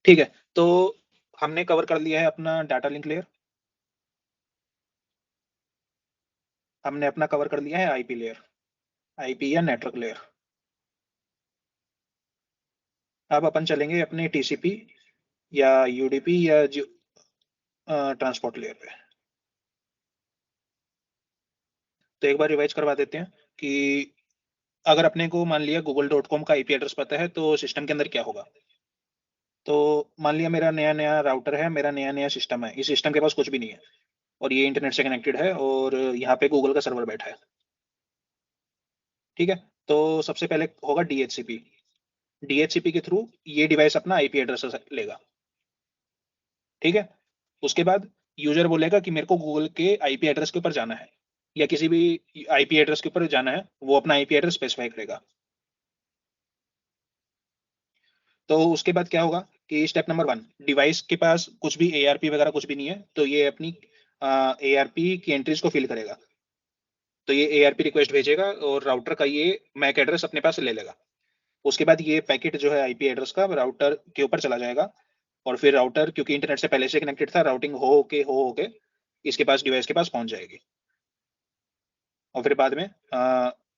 ठीक है, तो हमने कवर कर लिया है अपना डाटा लिंक लेयर, हमने अपना कवर कर लिया है आईपी लेयर, आईपी या नेटवर्क लेयर। अब अपन चलेंगे अपने टीसीपी या यूडीपी या जो ट्रांसपोर्ट लेयर पे। तो एक बार रिवाइज करवा देते हैं कि अगर अपने को मान लिया google.com का आईपी एड्रेस पता है तो सिस्टम के अंदर क्या होगा। तो मान लिया मेरा नया नया राउटर है, मेरा नया नया सिस्टम है, इस सिस्टम के पास कुछ भी नहीं है और ये इंटरनेट से कनेक्टेड है और यहाँ पे गूगल का सर्वर बैठा है। ठीक है, तो सबसे पहले होगा डीएचसीपी। डीएचसीपी के थ्रू ये डिवाइस अपना आईपी एड्रेस लेगा। ठीक है, उसके बाद यूजर बोलेगा कि मेरे को गूगल के आईपी एड्रेस के ऊपर जाना है या किसी भी आईपी एड्रेस के ऊपर जाना है, वो अपना आईपी एड्रेस स्पेसिफाई करेगा। तो उसके बाद क्या होगा कि स्टेप नंबर 1, डिवाइस के पास कुछ भी एआरपी वगैरह कुछ भी नहीं है, तो ये अपनी एआरपी की एंट्रीज को फिल करेगा। तो ये एआरपी रिक्वेस्ट भेजेगा और राउटर का ये मैक एड्रेस अपने पास ले लेगा। उसके बाद ये पैकेट जो है आईपी एड्रेस का राउटर के ऊपर चला जाएगा और फिर राउटर क्योंकि इंटरनेट से पहले से कनेक्टेड था, राउटिंग हो के इसके पास डिवाइस के पास पहुंच जाएगी। और फिर बाद में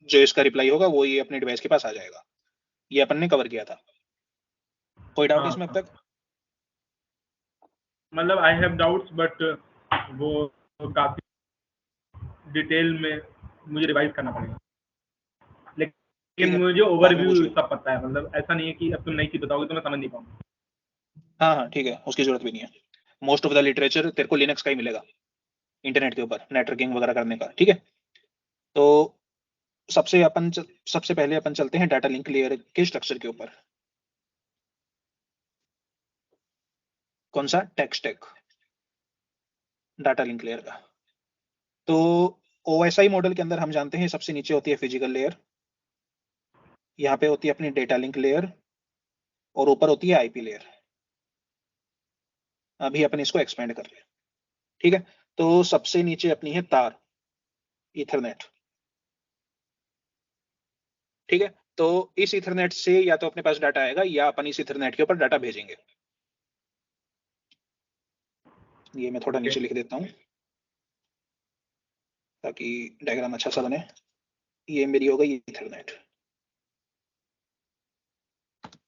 जो इसका रिप्लाई होगा वो ये अपने डिवाइस के पास आ जाएगा। ये अपन ने कवर किया था। कोई डाउट हाँ इसमें अब हाँ, तक? मतलब आई हैव डाउट्स बट वो काफी डिटेल में मुझे रिवाइज करना पड़ेगा, ठीक लेकिन है, मुझे बाद में पूछ ओवरव्यू लो। सब पता है। मतलब ऐसा नहीं है कि अब तुम नई चीज बताओगे तो मैं समझ नहीं पाऊंगा। हाँ हाँ ठीक है, उसकी जरूरत भी नहीं है। मोस्ट ऑफ द लिटरेचर तेरे को लिनक्स का ही मिलेगा इंटरनेट के ऊपर नेटवर्किंग वगैरह करने का। ठीक है, तो सबसे पहले अपन चलते हैं डाटा लिंक लेयर के स्ट्रक्चर के ऊपर। कौन सा? Tech stack, data link layer का। तो ओएसआई मॉडल के अंदर हम जानते हैं सबसे नीचे होती है फिजिकल लेयर, यहाँ पे होती है अपनी डेटा लिंक लेयर और ऊपर होती है आईपी लेयर। अभी अपन इसको एक्सपेंड कर रहे हैं। ठीक है, तो सबसे नीचे अपनी है तार, इथरनेट। ठीक है, तो इस इथरनेट से या तो अपने पास डाटा आएगा या अपन इस इथरनेट के ऊपर डाटा भेजेंगे। ये मैं थोड़ा ओके। नीचे लिख देता हूँ ताकि डायग्राम अच्छा सा बने। ये मेरी हो गई इथरनेट।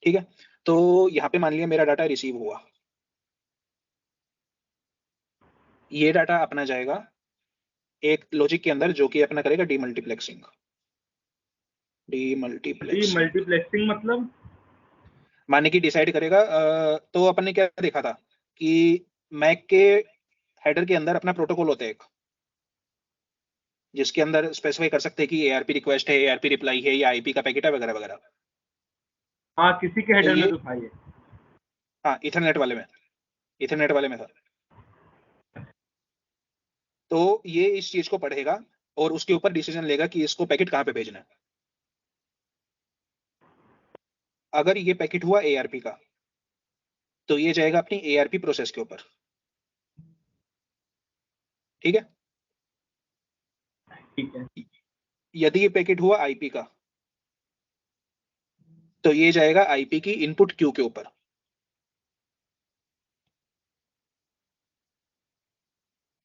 ठीक है, तो यहाँ पे मान लिया मेरा डाटा रिसीव हुआ, ये डाटा अपना जाएगा एक लॉजिक के अंदर जो कि अपना करेगा डीमल्टीप्लेक्सिंग। डीमल्टीप्लेक्सिंग मल्टीप्लेक्सिंग मतलब? माने कि डिसाइड करेगा तो अपन ने क्या देखा था कि मैक के हेडर के अंदर अपना प्रोटोकॉल होता है एक, जिसके अंदर स्पेसिफाई कर सकते हैं कि एआरपी रिक्वेस्ट है, एआरपी रिप्लाई है या आईपी का पैकेट है वगैरह वगैरह। हाँ, किसी के तो हेडर में ये तो था ये। हाँ इथरनेट वाले में था। तो ये इस चीज को पढ़ेगा और उसके ऊपर डिसीजन लेगा कि इसको पैकेट कहाँ पे भेजना है। अगर ये पैकेट हुआ एआरपी का तो ये जाएगा अपनी एआरपी प्रोसेस के ऊपर। ठीक है, ठीक है। यदि ये पैकेट हुआ आईपी का तो ये जाएगा आईपी की इनपुट क्यू के ऊपर।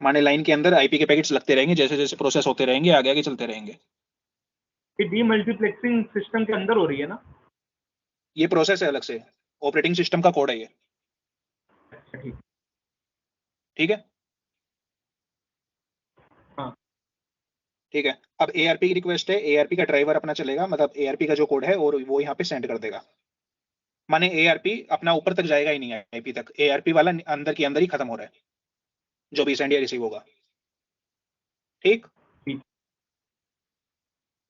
माने लाइन के अंदर आईपी के पैकेट्स लगते रहेंगे, जैसे जैसे प्रोसेस होते रहेंगे आगे आगे चलते रहेंगे। ये डीमल्टीप्लेक्सिंग सिस्टम के अंदर हो रही है ना? ये प्रोसेस है अलग से, ऑपरेटिंग सिस्टम का कोड है ये। अच्छा ठीक। ठीक है, हाँ। ठीक है। अब एआरपी की रिक्वेस्ट है, एआरपी का ड्राइवर अपना चलेगा, मतलब एआरपी का जो कोड है और वो यहाँ पे सेंड कर देगा। माने एआरपी अपना ऊपर तक जाएगा ही नहीं, आईपी तक एआरपी वाला अंदर के अंदर ही खत्म हो रहा है जो भी सेंड या रिसीव होगा। ठीक, ठीक।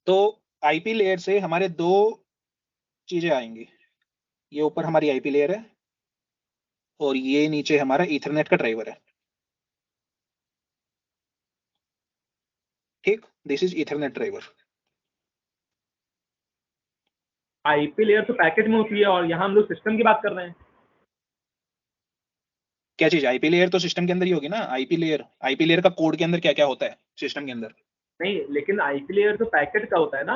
तो आईपी लेयर से हमारे दो चीजें आएंगी, ये ऊपर हमारी आईपी लेयर है और ये नीचे हमारा ईथरनेट का ड्राइवर है। ठीक, this is Ethernet driver. IP layer तो पैकेट में होती है और यहाँ हम लोग सिस्टम की बात कर रहे हैं। क्या चीज? आईपी लेयर तो सिस्टम के अंदर ही होगी ना। आईपी लेयर का कोड के अंदर क्या क्या होता है सिस्टम के अंदर। नहीं, लेकिन आईपी लेयर तो पैकेट का होता है ना,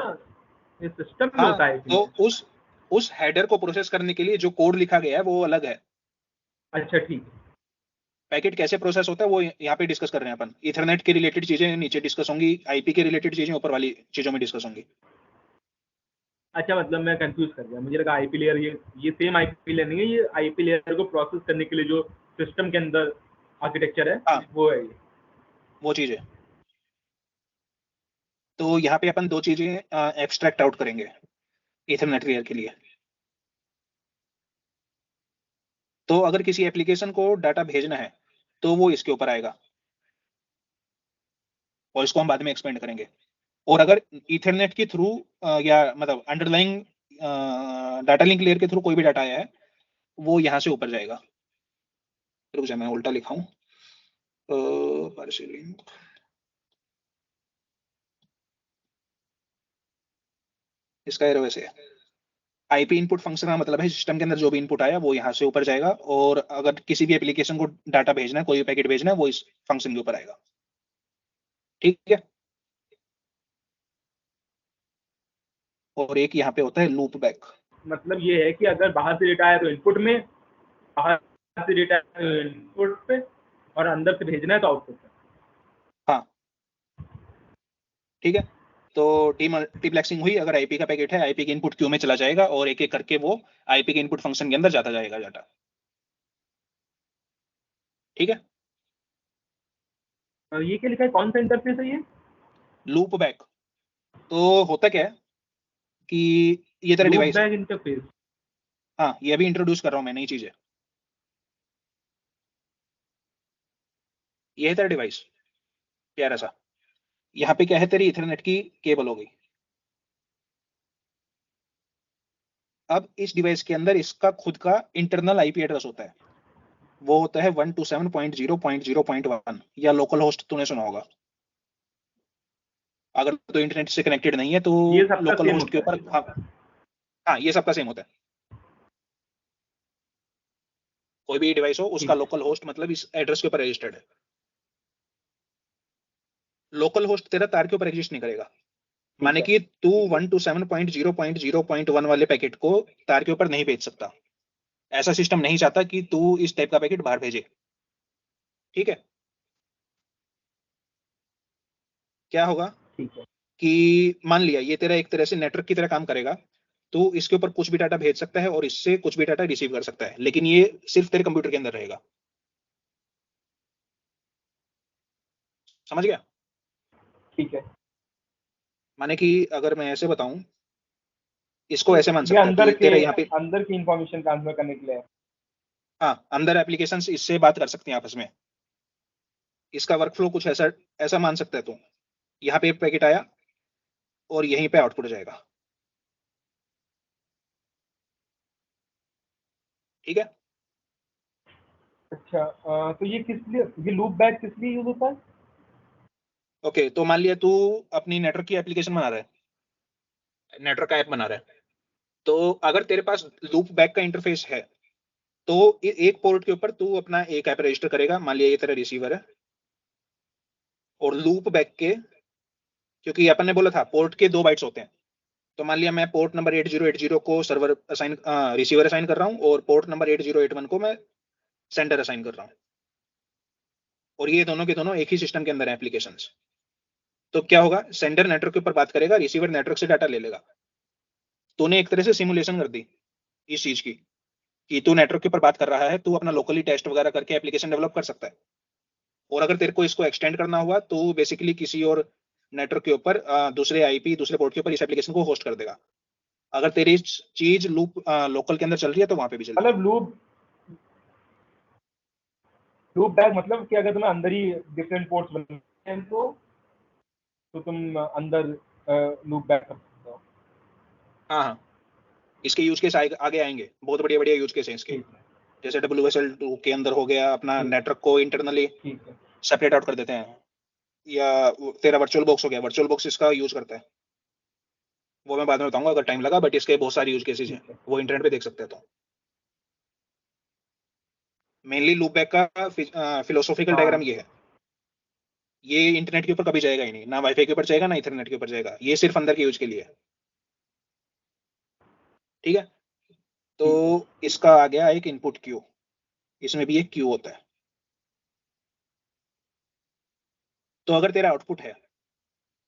ये सिस्टम में हाँ, होता है आईपी तो लेयर। उस हेडर को प्रोसेस करने के लिए जो कोड लिखा गया है वो अलग है। अच्छा ठीक है। पैकेट कैसे प्रोसेस होता है वो यहाँ पे डिस्कस कर रहे हैं अपन। इथरनेट के रिलेटेड चीजें नीचे डिस्कस होंगी, आईपी के रिलेटेड चीजें ऊपर वाली चीजों में डिस्कस होंगी। अच्छा मतलब मैं कंफ्यूज कर गया, मुझे लगा आईपी लेयर ये सेम आईपी लेयर नहीं है, ये आईपी लेयर को प्रोसेस करने के लिए जो सिस्टम के अंदर आर्किटेक्चर है हाँ, वो है ये। वो चीज है। तो यहाँ पे अपन दो चीजें एक्सट्रैक्ट आउट करेंगे इथरनेट लेयर के लिए। तो अगर किसी एप्लीकेशन को डाटा भेजना है तो वो इसके ऊपर आएगा, और इसको हम बाद में एक्सपेंड करेंगे। और अगर इथरनेट के थ्रू या मतलब अंडरलाइंग डाटा लिंक लेयर के थ्रू कोई भी डाटा आया है वो यहाँ से ऊपर जाएगा। रुक जा, मैं उल्टा लिखा हूँ। पार्शियल लिंक, इसका एरो वैसे है। आईपी इनपुट फंक्शन का मतलब है सिस्टम के अंदर जो भी इनपुट आया वो यहाँ से ऊपर जाएगा, और अगर किसी भी एप्लीकेशन को डाटा भेजना है, कोई भी पैकेट भेजना है, वो इस फंक्शन के ऊपर आएगा। ठीक है। और एक यहाँ पे होता है लूप बैक। मतलब ये है कि अगर बाहर से डेटा आया तो इनपुट में, बाहर से डेटा इनपुट पे, और अंदर से भेजना है तो आउटपुट पे। हाँ, ठीक है। तो डीमल्टीप्लेक्सिंग हुई, अगर आईपी का पैकेट है आईपी के इनपुट क्यू में चला जाएगा और एक एक करके वो आईपी के इनपुट फंक्शन के अंदर जाता जाएगा डाटा। ठीक है। ये क्या लिखा है, कौन सा इंटरफेस है ये? लूप बैक तो होता क्या है कि ये तेरा लूप डिवाइस है। Back interface. हाँ, ये अभी इंट्रोड्यूस कर रहा हूँ मैं नई चीज है। ये है तेरा डिवाइस प्यारा सा। यहाँ पे क्या है, तेरी इथरनेट की केबल हो गई। अब इस डिवाइस के अंदर इसका खुद का इंटरनल आईपी एड्रेस होता है। वो होता है 127.0.0.1, या लोकल होस्ट तूने सुना होगा। अगर तो इंटरनेट से कनेक्टेड नहीं है तो ये सबका लोकल सेम होस्ट के होता ऊपर, है। हाँ। हाँ, ये सबका सेम होता है। कोई भी डिवाइस हो उसका ठीक है। लोकल होस्ट मतलब इस एड्रेस के ऊपर रजिस्टर्ड है। लोकल होस्ट तेरा तार के ऊपर एग्जिस्ट नहीं करेगा। ठीक माने है। कि तू 127.0.0.1 वाले पैकेट को तार के ऊपर नहीं भेज सकता। ऐसा सिस्टम नहीं चाहता कि तू इस टाइप का पैकेट बाहर भेजे। ठीक है। क्या होगा ठीक है। कि मान लिया ये तेरा एक तरह से नेटवर्क की तरह काम करेगा। तू इसके ऊपर कुछ भी डाटा भेज सकता है और इससे कुछ भी डाटा रिसीव कर सकता है, लेकिन ये सिर्फ तेरे कंप्यूटर के अंदर रहेगा। समझ गया? ठीक है। माने कि अगर मैं ऐसे बताऊं, इसको ऐसे मान ये सकता है कि तेरा यहाँ पे, अंदर की इंफॉर्मेशन ट्रांसफर करने के लिए है। हाँ, अंदर एप्लीकेशन इससे बात कर सकती हैं आपस में। इसका वर्कफ्लो कुछ ऐसा ऐसा मान सकता है तू। यहाँ पे एक पैकेट आया और यहीं पे आउटपुट जाएगा। ठीक है। अच्छा तो ये किस लिए, ये लूप बैक किस लिए यूज होता है? ओके, तो मान लिया तू अपनी नेटवर्क की एप्लीकेशन बना रहा है, नेटवर्क का ऐप बना रहा है। तो अगर तेरे पास लूप बैक का इंटरफेस है तो एक पोर्ट के ऊपर तू अपना एक ऐप रजिस्टर करेगा। मान लिया ये तेरा रिसीवर है, और लूप बैक के, क्योंकि अपन ने बोला था पोर्ट के 2 बाइट्स होते हैं, तो मान लिया मैं पोर्ट नंबर 8080 को सर्वर असाइन, रिसीवर असाइन कर रहा हूँ, और पोर्ट नंबर 8081 को मैं सेंडर असाइन कर रहा हूँ। और ये दोनों के दोनों एक ही सिस्टम के अंदर है एप्लीकेशन। तो क्या होगा, सेंडर नेटवर्क के ऊपर बात करेगा, रिसीवर नेटवर्क से डाटा ले लेगा। तूने एक तरह से सिमुलेशन कर दी इस चीज की, कि तू नेटवर्क के ऊपर बात कर रहा है, तू अपना लोकली टेस्ट वगैरह करके एप्लीकेशन डेवलप कर सकता है। और अगर तेरे को इसको एक्सटेंड करना हुआ तो बेसिकली किसी और नेटवर्क के ऊपर दूसरे आईपी दूसरे पोर्ट के ऊपर इस एप्लीकेशन को होस्ट कर देगा। अगर तेरी चीज लूप लोकल के अंदर चल रही है तो वहां पे भी चलेगी। मतलब लूप बैक मतलब कि अगर तुम्हें अंदर ही डिफरेंट पोर्ट्स बनते हैं तो तुम अंदर लूप बैक कर सकते हो। हाँ, हाँ, इसके यूज केस आगे आएंगे, बहुत बढ़िया बढ़िया यूज केस हैं इसके। ठीक है। जैसे WSL2 के अंदर हो गया, अपना ठीक। नेटवर्क को इंटरनली ठीक है। सेपरेट आउट कर देते हैं। या तेरा वर्चुअल बॉक्स हो गया, वर्चुअल बॉक्स इसका यूज करता है। वो मैं बाद में बताऊंगा अगर टाइम लगा, बट इसके बहुत सारे यूज केसेस हैं, ठीक है। वो इंटरनेट पे देख सकते हैं। तो मेनली लूप बैक का फिलोसॉफिकल डायग्राम हाँ। ये है। ये इंटरनेट के ऊपर कभी जाएगा ही नहीं, ना वाईफाई के ऊपर जाएगा ना इथरनेट के ऊपर जाएगा, ये सिर्फ अंदर के यूज के लिए है। ठीक है। तो ठीक है। इसका आ गया एक इनपुट क्यू। इसमें भी एक क्यू होता है। तो अगर तेरा आउटपुट है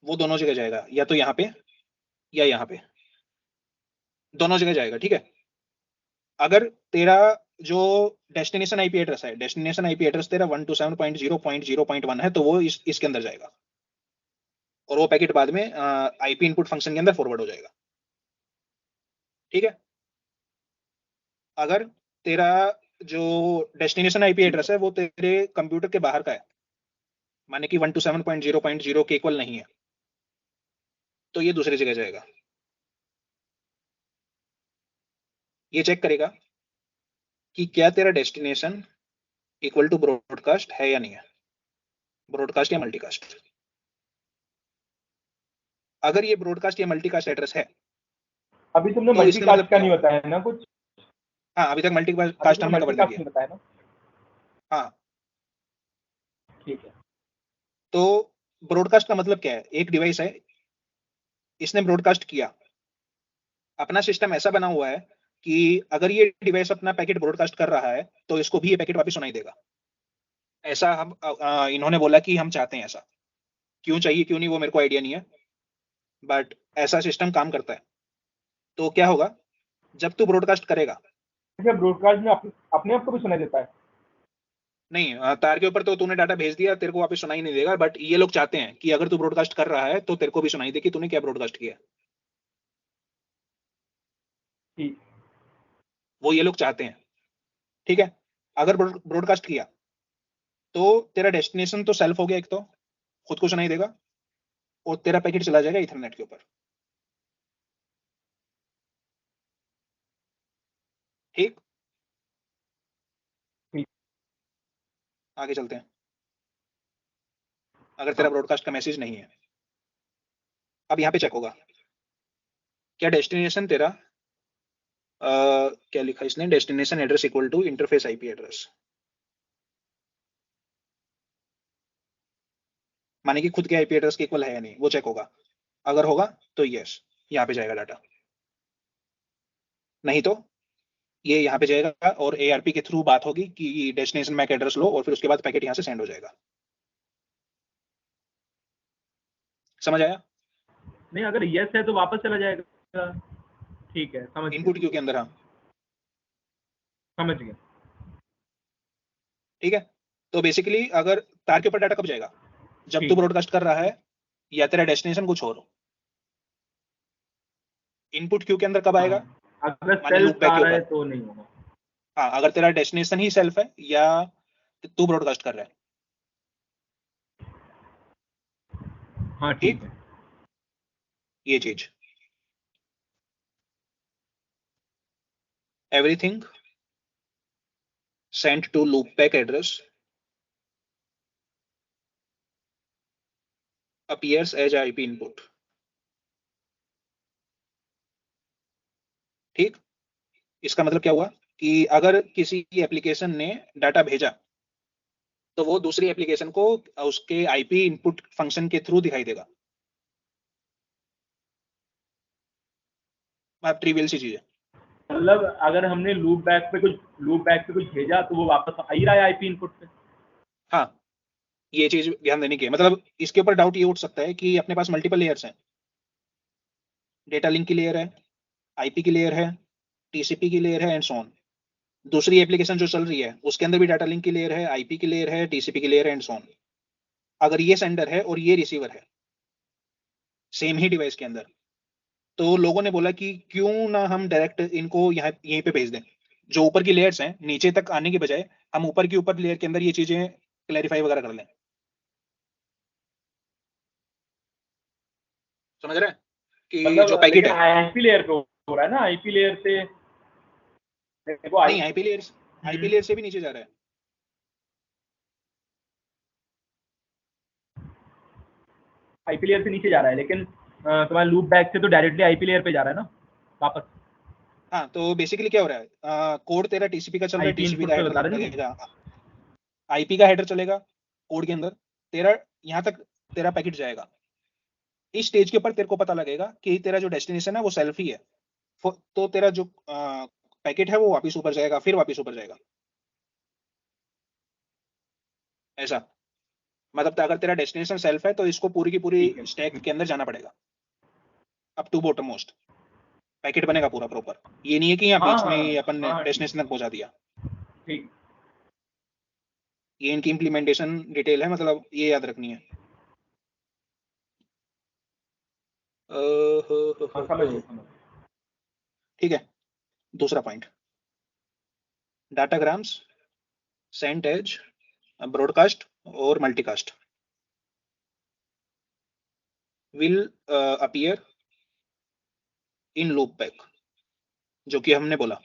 वो दोनों जगह जाएगा, या तो यहाँ पे या यहाँ पे, दोनों जगह जाएगा, ठीक है। अगर तेरा जो डेस्टिनेशन आईपी एड्रेस है, डेस्टिनेशन आईपी एड्रेस तेरा 127.0.0.1 है, तो वो इसके अंदर जाएगा, और वो पैकेट बाद में आईपी इनपुट फंक्शन के अंदर फॉरवर्ड हो जाएगा, ठीक है। अगर तेरा जो डेस्टिनेशन आईपी एड्रेस है वो तेरे कंप्यूटर के बाहर का है, माने कि 127.0.0 के इक्वल नहीं है, तो ये दूसरी जगह जाएगा। ये चेक करेगा कि क्या तेरा डेस्टिनेशन इक्वल टू ब्रॉडकास्ट है या नहीं है, ब्रॉडकास्ट या मल्टीकास्ट। अगर ये ब्रॉडकास्ट या मल्टीकास्ट एड्रेस है, अभी तुमने तो इसका मल्टीकास्ट मतलब का क्या नहीं होगा? बताया ना कुछ? हाँ, अभी तक अभी मल्टीकास्ट तुमने हमने कवर नहीं मल्टीकास्ट किया। नहीं बताया ना? हाँ, ठीक है। तो ब्रॉडकास्ट का मतलब क्या है? एक डिवाइस है, इसने ब्रॉडकास्ट किया, अपना सिस्टम ऐसा बना हुआ है कि अगर ये डिवाइस अपना पैकेट ब्रॉडकास्ट कर रहा है तो इसको भी ये पैकेट वापस सुनाई देगा। ऐसा हम इन्होंने बोला कि हम चाहते हैं ऐसा। क्यों चाहिए क्यों नहीं वो मेरे को आइडिया नहीं है, बट ऐसा सिस्टम काम करता है। तो क्या होगा, जब तू ब्रॉडकास्ट करेगा, अच्छा, ब्रॉडकास्ट में अपने आप को भी सुनाई देता है? नहीं तार के ऊपर तो तूने डाटा भेज दिया, तेरे को वापस सुनाई नहीं देगा, बट ये लोग चाहते हैं कि अगर तू ब्रॉडकास्ट कर रहा है तो तेरे को भी सुनाई दे कि तूने क्या ब्रॉडकास्ट किया। ठीक। वो ये लोग चाहते हैं, ठीक है। अगर ब्रॉडकास्ट किया तो तेरा डेस्टिनेशन तो सेल्फ हो गया, एक तो खुद को सुनाई देगा, और तेरा पैकेट चला जाएगा इथरनेट के ऊपर, ठीक। ठीक। आगे चलते हैं। अगर तेरा हाँ। ब्रॉडकास्ट का मैसेज नहीं है, अब यहाँ पे चेक होगा क्या डेस्टिनेशन तेरा क्या लिखा इसने, destination address equal to interface IP address, माने कि खुद के आईपी एड्रेस के इक्वल है या नहीं, वो चेक होगा। अगर होगा तो यस, यहाँ पे जाएगा डाटा, नहीं तो ये यहाँ पे जाएगा और एआरपी के थ्रू बात होगी कि डेस्टिनेशन मैक एड्रेस लो, और फिर उसके बाद पैकेट यहाँ से सेंड हो जाएगा। समझ आया? नहीं, अगर यस है तो वापस चला जाएगा। ठीक है, समझ गया। इनपुट क्यू के अंदर, हाँ, समझ गया। ठीक है। तो बेसिकली अगर तार के ऊपर डाटा कब जाएगा, जब तू ठीक है। ब्रॉडकास्ट कर रहा है या तेरा डेस्टिनेशन कुछ और हो। इनपुट क्यू के अंदर कब हाँ, आएगा, अगर माने लूप सेल्फ बैक आ के रहा है ऊपर। तो नहीं होगा। हाँ, अगर तेरा डेस्टिनेशन ही सेल्फ है या तू ब्रॉडकास्ट कर रहा है, हाँ, ठीक ठीक। है। ये चीज, everything sent to loopback address appears as IP input, ठीक। इसका मतलब क्या हुआ कि अगर किसी एप्लीकेशन ने डाटा भेजा तो वो दूसरी एप्लीकेशन को उसके आईपी इनपुट फंक्शन के थ्रू दिखाई देगा। आप ट्रिवियल सी चीज है। मतलब अगर हमने लूप बैक पे कुछ भेजा तो वो वापस आ ही रहा है आईपी इनपुट पे। हाँ, ये चीज ध्यान देने की है। मतलब इसके ऊपर डाउट ये उठ सकता है कि अपने पास मल्टीपल लेयर्स हैं, डेटा लिंक की लेयर है, आईपी की लेयर है, टीसीपी की लेयर है, एंड सो ऑन। दूसरी एप्लीकेशन जो चल रही है उसके अंदर भी डाटा लिंक की लेयर है, आईपी की लेयर है, टीसीपी की लेयर है, एंड सो ऑन। अगर ये सेंडर है और ये रिसीवर है सेम ही डिवाइस के अंदर, तो लोगों ने बोला कि क्यों ना हम डायरेक्ट इनको यहाँ यहीं पे भेज दें। जो ऊपर की लेयर्स हैं नीचे तक आने के बजाय हम ऊपर की ऊपर लेयर के अंदर ये चीजें क्लैरिफाई वगैरह कर लें। समझ रहे हैं कि जो मतलब पैकेट लेकिन है, आईपी लेयर पे हो रहा है ना, आईपी लेयर से देखो नहीं आईपी लेयर से भी नीचे जा रहा है। आईपी लेयर से नीचे जा रहा है, लेकिन तुम्हारा लूप बैक से तो डायरेक्टली आईपी लेयर पे जा रहा है ना वापस। हाँ, तो बेसिकली क्या हो रहा है, कोड तेरा टीसीपी का चल रहा है, आईपी टीसीपी इनपुट का पे हेडर बता रहे थे। लगेगा, आईपी का हेडर चलेगा कोड के अंदर, तेरा यहाँ तक तेरा पैकेट जाएगा। इस स्टेज के ऊपर तेरे को पता लगेगा कि तेरा जो डेस्टिनेशन है वो सेल्फ ही है, तो तेरा जो पैकेट है वो वापस ऊपर जाएगा, फिर वापस ऊपर जाएगा। ऐसा मतलब अगर तेरा डेस्टिनेशन सेल्फ है तो इसको पूरी की पूरी ठीक है। स्टैक के अंदर जाना पड़ेगा, up to bottom most packet बनेगा पूरा प्रॉपर। ये नहीं है कि यहाँ हाँ बीच में हाँ ही अपन ने हाँ, डेस्टिनेशन तक पहुंचा दिया। ठीक। ये इनकी इम्प्लीमेंटेशन डिटेल है, मतलब ये याद रखनी है। हाँ समझ गया, समझ गया। ठीक है, दूसरा पॉइंट, डाटाग्राम्स सेंट एज ब्रॉडकास्ट और multicast will appear in loop back, जो कि हमने बोला,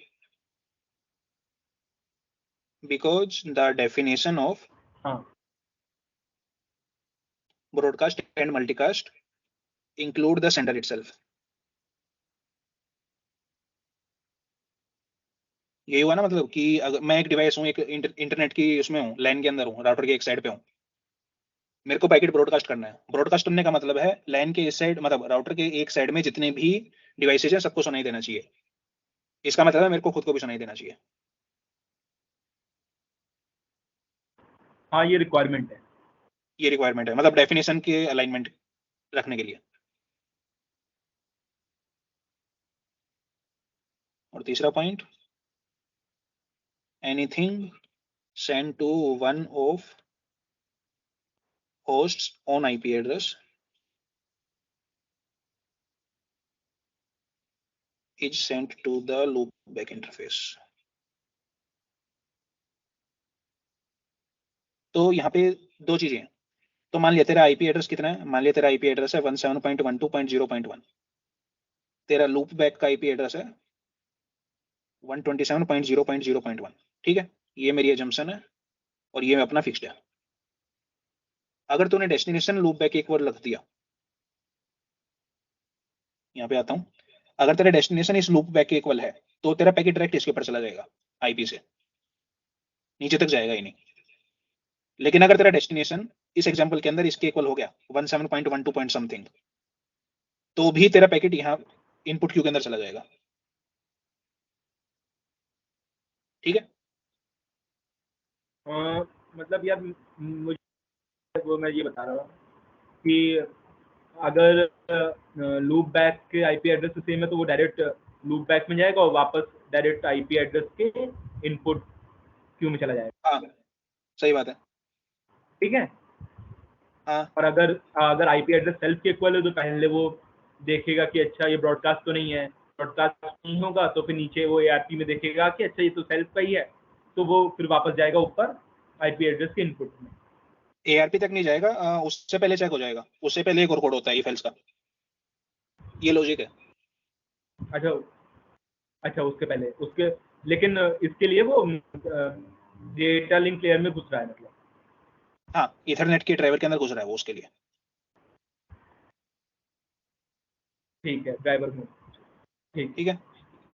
बिकॉज द डेफिनेशन ऑफ हाँ broadcast and multicast include the sender itself. यही हुआ ना, मतलब कि अगर मैं एक डिवाइस हूँ, एक इंटरनेट की उसमें हूँ, लाइन के अंदर हूँ, राउटर के एक साइड पे हूँ, मेरे को पैकेट ब्रॉडकास्ट करना है। ब्रॉडकास्ट करने का मतलब है लाइन के इस साइड, मतलब राउटर के एक साइड में जितने भी डिवाइसेज हैं सबको सुनाई देना चाहिए। इसका मतलब है मेरे को खुद को भी सुनाई देना चाहिए। हाँ, ये रिक्वायरमेंट है। ये रिक्वायरमेंट है, मतलब डेफिनेशन के अलाइनमेंट रखने के लिए। और तीसरा point, anything send to one of hosts on IP address is sent to the loopback interface. तो यहाँ पे दो चीजें हैं। तो मान लिया तेरा आईपी एड्रेस कितना है, मान लिया तेरा आईपी एड्रेस है 17.12.0.1, तेरा लूप बैक का आईपी एड्रेस है 127.0.0.1। ठीक है, ये मेरी एजम्पशन है और ये अपना फिक्स्ड है। अगर तूने डेस्टिनेशन लूप बैक एक बार रख दिया, यहाँ पे आता हूँ, अगर तेरा डेस्टिनेशन इस लूप बैक के इक्वल है तो तेरा पैकेट डायरेक्ट इसके ऊपर चला जाएगा, आईपी से नीचे तक जाएगा ही नहीं। लेकिन अगर तेरा डेस्टिनेशन इस एग्जांपल के अंदर इसके इक्वल हो गया 17.12 पॉइंट समथिंग, तो भी तेरा पैकेट यहाँ इनपुट क्यू के अंदर चला जाएगा। ठीक है, मतलब यार मुझे वो मैं ये बता रहा हूँ कि अगर लूप बैक के आईपी एड्रेस से सेम है तो वो डायरेक्ट लूप बैक में जाएगा और वापस डायरेक्ट आईपी एड्रेस के इनपुट क्यू में चला जाएगा। हाँ सही बात है। ठीक है। हाँ और अगर अगर आईपी एड्रेस सेल्फ के इक्वल है तो पहले वो देखेगा कि अच्छा ये ब्रॉडकास्ट तो नहीं है, ब्रॉडकास्ट नहीं होगा तो फिर नीचे वो एआरपी में देखेगा कि अच्छा ये तो सेल्फ का ही है, तो वो फिर वापस जाएगा ऊपर आईपी एड्रेस के इनपुट में। एआरपी तक नहीं जाएगा, उससे पहले चेक हो जाएगा, उससे पहले एक और कोड होता है इफ एल्स का। ये लॉजिक है। अच्छा, अच्छा उसके पहले उसके, लेकिन इसके लिए वो डेटा लिंक लेयर में घुस रहा है मतलब। हाँ, इथरनेट के ड्राइवर के अंदर घुस रहा है वो उसके लिए। ठीक है, ड्राइवर में। ठीक। ठीक है,